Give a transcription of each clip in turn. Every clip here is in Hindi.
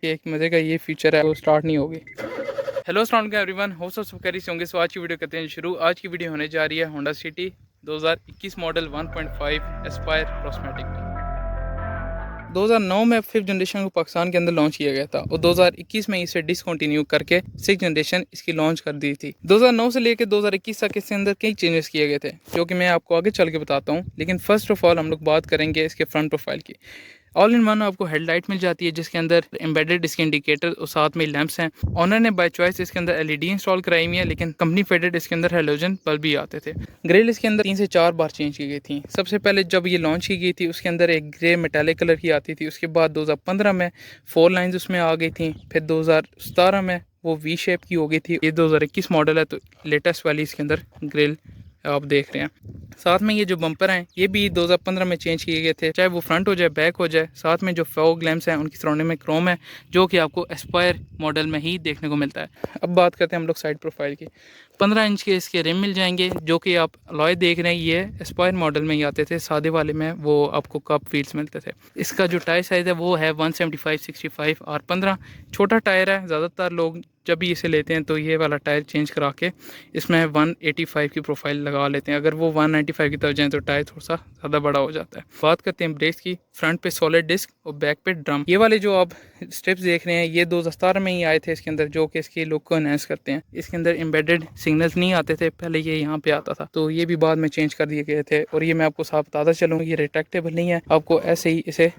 एक मज़े का ये फीचर है वो स्टार्ट नहीं होगी। हेलो अस्सलाम वालेकुम एवरीवन, हो सब कैरी से होंगे। सो आज की वीडियो करते हैं शुरू। आज की वीडियो होने जा रही है होंडा सिटी 2021 मॉडल 1.5 एस्पायर प्रोस्मेटिक में। 2009 में फिफ्थ जनरेशन को पाकिस्तान के अंदर लॉन्च किया गया था और 2021 में इसे डिसकंटिन्यू करके सिक्स जनरेशन इसकी लॉन्च कर दी थी। 2009 से लेकर 2021 तक इसके अंदर कई चेंजेस किए गए थे जो कि मैं आपको आगे चल के बताता हूँ। लेकिन फर्स्ट ऑफ ऑल हम लोग बात करेंगे इसके फ्रंट प्रोफाइल की। ऑल इन वन आपको हेडलाइट मिल जाती है जिसके अंदर एम्बेडेड इसके इंडिकेटर और साथ में लैंप्स हैं। ऑनर ने बाय चॉइस इसके अंदर एलईडी इंस्टॉल कराई हुई है, लेकिन कंपनी फेडेड इसके अंदर हेलोजन बल्ब भी आते थे। ग्रिल इसके अंदर 3 से 4 बार चेंज की गई थी। सबसे पहले जब ये लॉन्च की गई थी उसके अंदर एक ग्रे मेटालिक कलर की आती थी। उसके बाद 2015 में 4 लाइन्स उसमें आ गई थी। फिर 2017 में वो वी शेप की हो गई थी। ये 2021 मॉडल है तो लेटेस्ट वाली इसके अंदर ग्रिल आप देख रहे हैं। साथ में ये जो बम्पर हैं ये भी 2015 में चेंज किए गए थे, चाहे वो फ्रंट हो जाए बैक हो जाए। साथ में जो फॉग लैंप्स हैं उनकी सराउंडिंग में क्रोम है जो कि आपको एस्पायर मॉडल में ही देखने को मिलता है। अब बात करते हैं हम लोग साइड प्रोफाइल की। 15 इंच के इसके रिम मिल जाएंगे जो कि आप अलॉय देख रहे हैं। ये एस्पायर मॉडल में ही आते थे, सादे वाले में वो आपको कप व्हील्स मिलते थे। इसका जो टायर साइज़ है वो है 175/65 R15। छोटा टायर है, ज़्यादातर लोग जब भी इसे लेते हैं तो ये वाला टायर चेंज करा के इसमें 185 की प्रोफाइल लगा लेते हैं। अगर वो 195 की तरफ जाए तो टायर थोड़ा सा ज़्यादा बड़ा हो जाता है। बात करते हैं ब्रेक्स की। फ्रंट पे सॉलिड डिस्क और बैक पे ड्रम। ये वाले जो आप स्टेप्स देख रहे हैं ये 2017 में ही आए थे इसके अंदर, जो कि इसकी लुक को एनहांस करते हैं। इसके अंदर एम्बेडेड सिग्नल्स नहीं आते थे पहले, ये यहाँ पे आता था, तो ये भी बाद में चेंज कर दिए गए थे। और ये मैं आपको साफ बताता चलूँ, ये रिट्रैक्टेबल नहीं है, आपको ऐसे ही इसे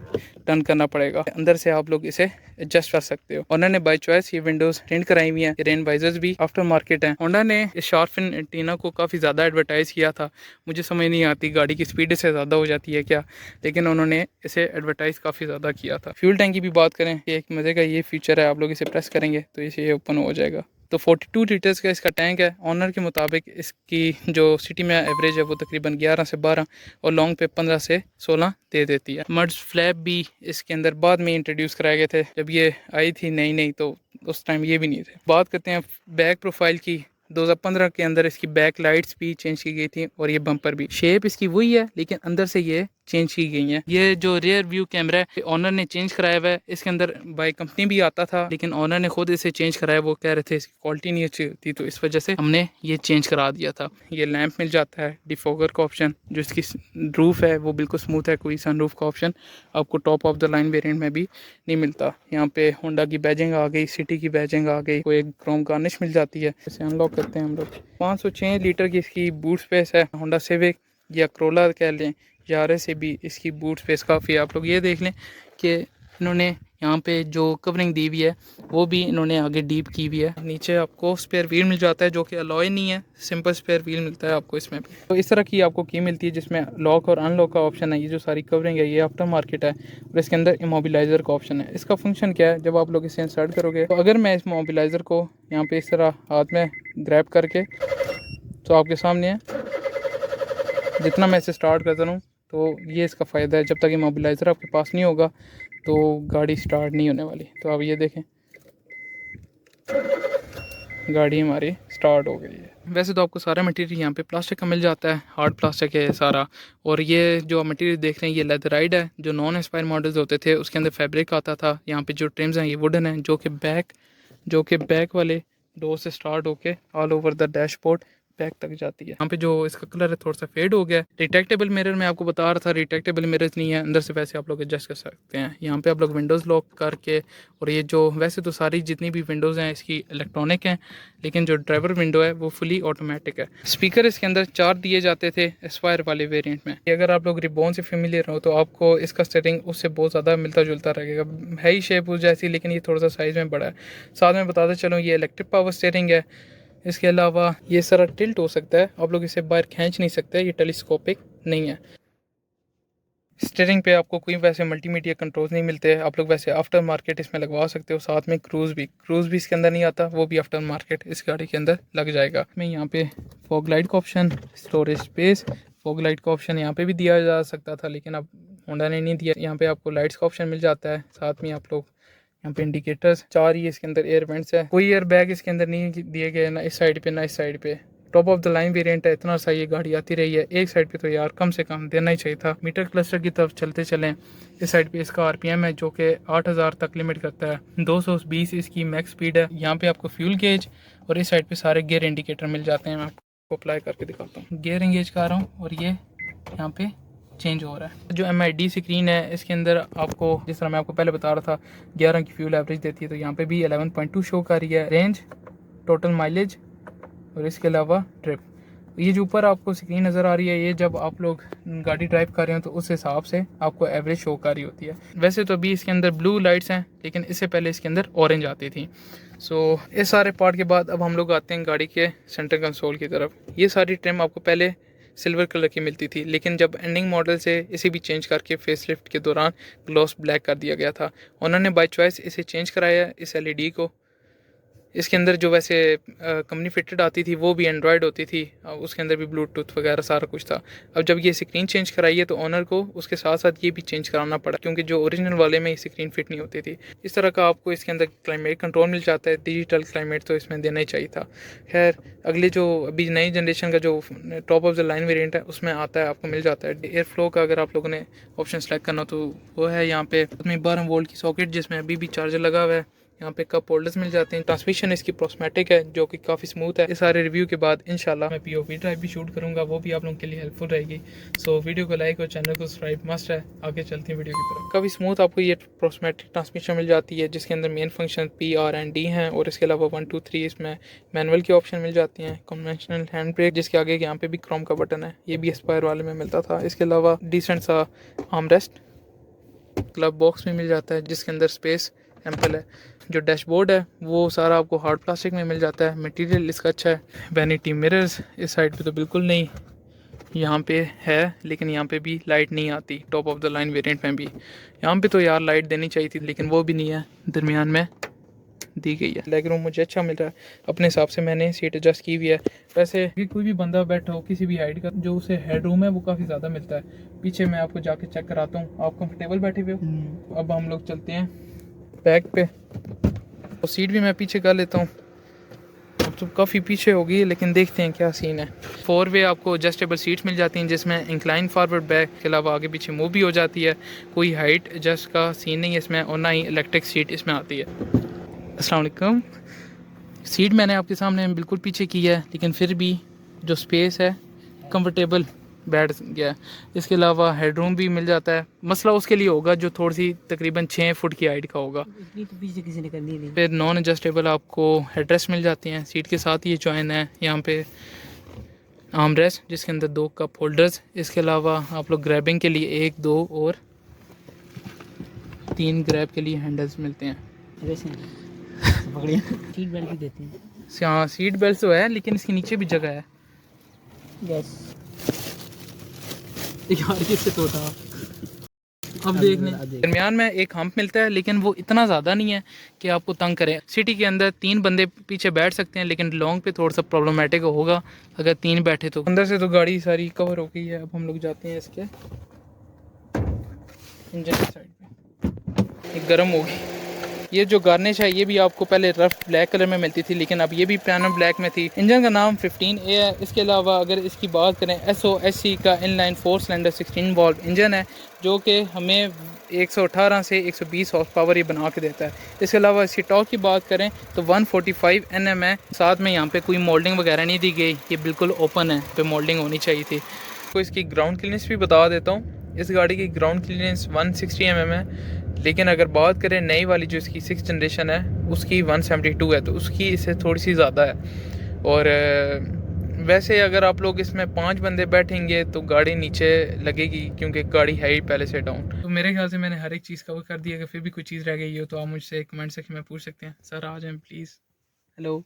टर्न करना पड़ेगा। अंदर से आप लोग इसे एडजस्ट कर सकते हो। होंडा ने बाय चॉइस ये विंडोज टिंट कराई हुई है। रेन वाइजर्स भी आफ्टर मार्केट है। होंडा ने इस शार्क फिन एंटीना को काफ़ी ज़्यादा एडवर्टाइज किया था। मुझे समझ नहीं आती गाड़ी की स्पीड से ज़्यादा हो जाती है क्या, लेकिन उन्होंने इसे एडवर्टाइज काफ़ी ज़्यादा किया था। फ्यूल टैंक की भी बात करें, एक मज़े का ये फीचर है, आप लोग इसे प्रेस करेंगे तो इसे ओपन हो जाएगा। तो 42 लीटर्स का इसका टैंक है। ऑनर के मुताबिक इसकी जो सिटी में एवरेज है वो तकरीबन 11 से 12 और लॉन्ग पे 15 से 16 दे देती है। मड्स फ्लैप भी इसके अंदर बाद में इंट्रोड्यूस कराए गए थे, जब ये आई थी नई नई तो उस टाइम ये भी नहीं थे। बात करते हैं बैक प्रोफाइल की। 2015 के अंदर इसकी बैक लाइट्स भी चेंज की गई थी और ये बम्पर भी। शेप इसकी वही है लेकिन अंदर से ये चेंज की गई है। ये जो रियर व्यू कैमरा है ऑनर ने चेंज कराया हुआ है। इसके अंदर बाय कंपनी भी आता था लेकिन ऑनर ने खुद इसे चेंज कराया। वो कह रहे थे इसकी क्वालिटी नहीं अच्छी थी तो इस वजह से हमने ये चेंज करा दिया था। ये लैंप मिल जाता है, डिफोगर का ऑप्शन, जो इसकी रूफ है वो बिल्कुल स्मूथ है, कोई सनरूफ का ऑप्शन आपको top of the line variant में भी नहीं मिलता। यहाँ पे होंडा की बैजिंग आ गई, सिटी की बैजिंग आ गई, कोई एक क्रोम गार्निश मिल जाती है। इसे अनलॉक करते हैं हम लोग। 506 लीटर की इसकी बूट स्पेस है। होंडा सिविक या क्रोला कह लें, यारे से भी इसकी बूट स्पेस काफ़ी है। आप लोग ये देख लें कि इन्होंने यहाँ पे जो कवरिंग दी हुई है वो भी इन्होंने आगे डीप की हुई है। नीचे आपको स्पेयर व्हील मिल जाता है जो कि अलॉय नहीं है, सिंपल स्पेयर व्हील मिलता है आपको इसमें भी। तो इस तरह की आपको की मिलती है जिसमें लॉक और अनलॉक का ऑप्शन है। ये जो सारी कवरिंग है ये आफ्टर मार्केट है और इसके अंदर इमोबिलाइज़र का ऑप्शन है। इसका फंक्शन क्या है, जब आप लोग इसे इंसर्ट करोगे तो अगर मैं इस इमोबिलाइज़र को यहाँ पे इस तरह हाथ में ग्रैब करके, तो आपके सामने है, जितना मैं इसे स्टार्ट करता हूँ तो ये इसका फ़ायदा है, जब तक इमोबिलाइज़र आपके पास नहीं होगा तो गाड़ी स्टार्ट नहीं होने वाली। तो आप ये देखें गाड़ी हमारी स्टार्ट हो गई है। वैसे तो आपको सारा मटेरियल यहाँ पे प्लास्टिक का मिल जाता है, हार्ड प्लास्टिक है सारा। और ये जो मटेरियल देख रहे हैं ये लेदराइड है। जो नॉन एस्पायर मॉडल्स होते थे उसके अंदर फैब्रिक आता था। यहाँ पे जो ट्रिम्स हैं ये वुडन है, जो कि बैक वाले डोर से स्टार्ट होके all over the dashboard back तक जाती है। यहाँ पे जो इसका कलर है थोड़ा सा फेड हो गया है। रिट्रैक्टेबल मिरर मैं आपको बता रहा था, रिट्रैक्टेबल मिरर्स नहीं है अंदर से, वैसे आप लोग एडजस्ट कर सकते हैं। यहाँ पे आप लोग विंडोज़ लॉक करके, और ये जो वैसे तो सारी जितनी भी विंडोज़ हैं इसकी इलेक्ट्रॉनिक हैं, लेकिन जो ड्राइवर विंडो है वो फुली ऑटोमेटिक है। स्पीकर इसके अंदर 4 दिए जाते थे एस्पायर वाले वेरिएंट में। अगर आप लोग रिबॉन से फेमिलियर हो तो आपको इसका सेटिंग उससे बहुत ज़्यादा मिलता जुलता रहेगा। है ही शेप उस जैसी, लेकिन ये थोड़ा सा साइज़ में बड़ा है। साथ में बताते चलो ये इलेक्ट्रिक पावर स्टीयरिंग है। इसके अलावा ये सारा टिल्ट हो सकता है, आप लोग इसे बाहर खींच नहीं सकते, ये टेलीस्कोपिक नहीं है। स्टीयरिंग पे आपको कोई वैसे मल्टीमीडिया कंट्रोल्स नहीं मिलते। आप लोग वैसे आफ्टर मार्केट इसमें लगवा सकते हो। साथ में क्रूज़ भी इसके अंदर नहीं आता, वो भी आफ्टर मार्केट इस गाड़ी के अंदर लग जाएगा। मैं यहाँ पे फॉग लाइट का option, storage space, fog light का ऑप्शन यहाँ पे भी दिया जा सकता था लेकिन अब होंडा ने नहीं दिया। यहाँ पे आपको लाइट्स का ऑप्शन मिल जाता है। साथ में आप लोग यहाँ पे इंडिकेटर्स 4 ही इसके अंदर एयर वेंट्स है। कोई एयर बैग इसके अंदर नहीं दिए गए, ना इस साइड पे ना इस साइड पे। Top of the line variant है, इतना सा ये गाड़ी आती रही है। एक साइड पे तो यार कम से कम देना ही चाहिए था। मीटर क्लस्टर की तरफ चलते चलें, इस साइड पे इसका आरपीएम है जो कि 8000 तक लिमिट करता है, 220 इसकी मैक्स स्पीड है। यहाँ पे आपको फ्यूल गेज और इस साइड पे सारे गियर इंडिकेटर मिल जाते हैं। मैं आपको अप्लाई करके दिखाता हूँ। गियर इंगेज कर रहा हूँ और ये यहाँ पे चेंज हो रहा है। जो MID स्क्रीन है इसके अंदर आपको, जिस तरह मैं आपको पहले बता रहा था, 11 की फ्यूल एवरेज देती है, तो यहाँ पे भी 11.2 शो कर रही है। रेंज, टोटल माइलेज और इसके अलावा ट्रिप, ये जो ऊपर आपको स्क्रीन नज़र आ रही है, ये जब आप लोग गाड़ी ड्राइव कर रहे हो तो उस हिसाब से आपको एवरेज शो कर रही होती है। वैसे तो अभी इसके अंदर ब्लू लाइट्स हैं, लेकिन इससे पहले इसके अंदर ऑरेंज आती थी। सो इस सारे पार्ट के बाद अब हम लोग आते हैं गाड़ी के सेंटर कंसोल की तरफ। ये सारी ट्रिम आपको पहले सिल्वर कलर की मिलती थी, लेकिन जब एंडिंग मॉडल से इसे भी चेंज करके फेसलिफ्ट के दौरान ग्लॉस ब्लैक कर दिया गया था। उन्होंने बाय चॉइस इसे चेंज कराया है, इस LED को। इसके अंदर जो वैसे कंपनी फिटेड आती थी वो भी एंड्रॉयड होती थी, उसके अंदर भी ब्लूटूथ वगैरह सारा कुछ था। अब जब ये स्क्रीन चेंज कराई है तो ओनर को उसके साथ साथ ये भी चेंज कराना पड़ा, क्योंकि जो ओरिजिनल वाले में ये स्क्रीन फिट नहीं होती थी। इस तरह का आपको इसके अंदर क्लाइमेट कंट्रोल मिल जाता है, डिजिटल क्लाइमेट तो इसमें देना ही चाहिए था। खैर, अगले जो अभी नई जनरेशन का जो top of the line variant है उसमें आता है, आपको मिल जाता है एयर फ्लो का। अगर आप लोगों ने ऑप्शन सेलेक्ट करना तो वो है यहाँ पे 12 वोल्ट की सॉकेट, जिसमें अभी भी चार्जर लगा हुआ है। यहाँ पे कप होल्डर्स मिल जाते हैं। ट्रांसमिशन इसकी प्रोस्मेटिक है जो कि काफ़ी स्मूथ है। इस सारे रिव्यू के बाद इंशाल्लाह मैं POV ड्राइव भी शूट करूँगा, वो भी आप लोगों के लिए हेल्पफुल रहेगी। सो वीडियो को लाइक और चैनल को सब्सक्राइब मस्ट है। आगे चलते हैं वीडियो की तरफ। काफ़ी स्मूथ आपको ये प्रोस्मेटिक ट्रांसमिशन मिल जाती है, जिसके अंदर main function P, R and D हैं, और इसके अलावा 1 2 3 इसमें मैनुअल के ऑप्शन मिल जाती हैं। कन्वेंशनल हैंड ब्रेक, जिसके आगे यहाँ पे भी क्रोम का बटन है, ये भी एस्पायर वाले में मिलता था। इसके अलावा डिसेंट सा आर्म रेस्ट, क्लब बॉक्स में मिल जाता है जिसके अंदर स्पेस एम्पल है। जो डैशबोर्ड है वो सारा आपको हार्ड प्लास्टिक में मिल जाता है, मटेरियल इसका अच्छा है। वैनिटी मिरर्स इस साइड पे तो बिल्कुल नहीं, यहाँ पे है, लेकिन यहाँ पे भी लाइट नहीं आती top of the line variant में भी। यहाँ पे तो यार लाइट देनी चाहिए थी, लेकिन वो भी नहीं है, दरमियान में दी गई है। लेग रूम मुझे अच्छा मिल रहा है, अपने हिसाब से मैंने सीट एडजस्ट की हुई है। वैसे कोई भी बंदा बैठा हो किसी भी हाइट का, जो उसे हेड रूम है वो काफ़ी ज़्यादा मिलता है। पीछे मैं आपको जाके चेक कराता हूँ। आप कंफर्टेबल बैठे हुए हो? अब हम लोग चलते हैं बैक पे, तो सीट भी मैं पीछे कर लेता हूँ। अब तो काफ़ी पीछे हो गई, लेकिन देखते हैं क्या सीन है। 4 वे आपको एडजस्टेबल सीट्स मिल जाती हैं, जिसमें इंक्लाइन फॉरवर्ड बैक के अलावा आगे पीछे मूव भी हो जाती है। कोई हाइट एडजस्ट का सीन नहीं है इसमें, और ना ही इलेक्ट्रिक सीट इसमें आती है। अस्सलाम वालेकुम। सीट मैंने आपके सामने बिल्कुल पीछे की है, लेकिन फिर भी जो स्पेस है कंफर्टेबल बैठ गया है। इसके अलावा हेडरूम भी मिल जाता है। मसला उसके लिए होगा जो थोड़ी सी तकरीबन 6 फुट की हाइट का होगा। इतनी तो पीछे किसी ने करनी नहीं। फिर नॉन एडजस्टेबल आपको हेडरेस्ट मिल जाती हैं, सीट के साथ ये जॉइन है। यहाँ पे आर्म रेस्ट जिसके अंदर 2 कप होल्डर्स, इसके अलावा आप लोग ग्रैबिंग के लिए 1 2 और 3 ग्रैब के लिए हैंडल्स मिलते हैं। सीट बेल्ट भी देते हैं। हाँ, सीट बेल्ट तो है, लेकिन इसके नीचे भी जगह है। यस यार किससे तो था। अब देखने दरमियान में एक हम्प मिलता है, लेकिन वो इतना ज़्यादा नहीं है कि आपको तंग करे। सिटी के अंदर 3 बंदे पीछे बैठ सकते हैं, लेकिन लॉन्ग पे थोड़ा सा प्रॉब्लमेटिक होगा अगर 3 बैठे तो। अंदर से तो गाड़ी सारी कवर हो गई है। अब हम लोग जाते हैं इसके इंजन की साइड पे। ये गर्म होगी। ये जो गार्निश है ये भी आपको पहले रफ ब्लैक कलर में मिलती थी, लेकिन अब ये भी पियानो ब्लैक में थी। इंजन का नाम 15A है। इसके अलावा अगर इसकी बात करें, SOSC का इनलाइन 4 सिलेंडर 16 वॉल्व इंजन है, जो कि हमें 118 से 120 हॉर्स पावर ये बना के देता है। इसके अलावा इसकी टॉर्क की बात करें तो 145 Nm है। साथ में यहाँ पे कोई मोल्डिंग वगैरह नहीं दी गई, ये बिल्कुल ओपन है, पे मोल्डिंग होनी चाहिए थी। तो इसकी ग्राउंड क्लीनेंस भी बता देता हूँ। इस गाड़ी की ग्राउंड क्लीनेंस 160 mm है, लेकिन अगर बात करें नई वाली जो इसकी 6th जनरेशन है उसकी 172 है, तो उसकी इससे थोड़ी सी ज़्यादा है। और वैसे अगर आप लोग इसमें 5 बंदे बैठेंगे तो गाड़ी नीचे लगेगी, क्योंकि गाड़ी है ही पहले से डाउन। तो मेरे ख्याल से मैंने हर एक चीज़ कवर कर दी। अगर फिर भी कोई चीज़ रह गई हो तो आप मुझसे कमेंट सेक्शन में पूछ सकते हैं। सर आ जाएँ प्लीज़। हेलो,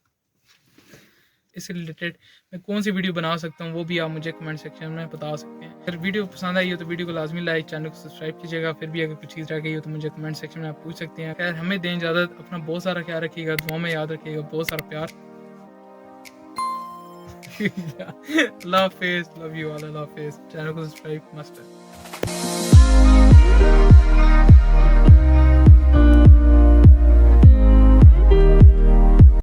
इससे रिलेटेड मैं कौन सी वीडियो बना सकता हूँ वो भी आप मुझे कमेंट सेक्शन में बता सकते हैं। अगर वीडियो पसंद आई हो तो वीडियो को लाजमी लाइक, चैनल को सब्सक्राइब कीजिएगा। फिर भी अगर कुछ चीज़ रह गई हो तो मुझे कमेंट सेक्शन में आप पूछ सकते हैं। खैर, हमें दें इजाज़त। अपना बहुत सारा ख्याल रखिएगा, दुआ में याद रखिएगा, बहुत सारा प्यार। अल्लाह हाफिज़, लव यू ऑल, अल्लाह हाफिज़। चैनल को सब्सक्राइब मस्ट है।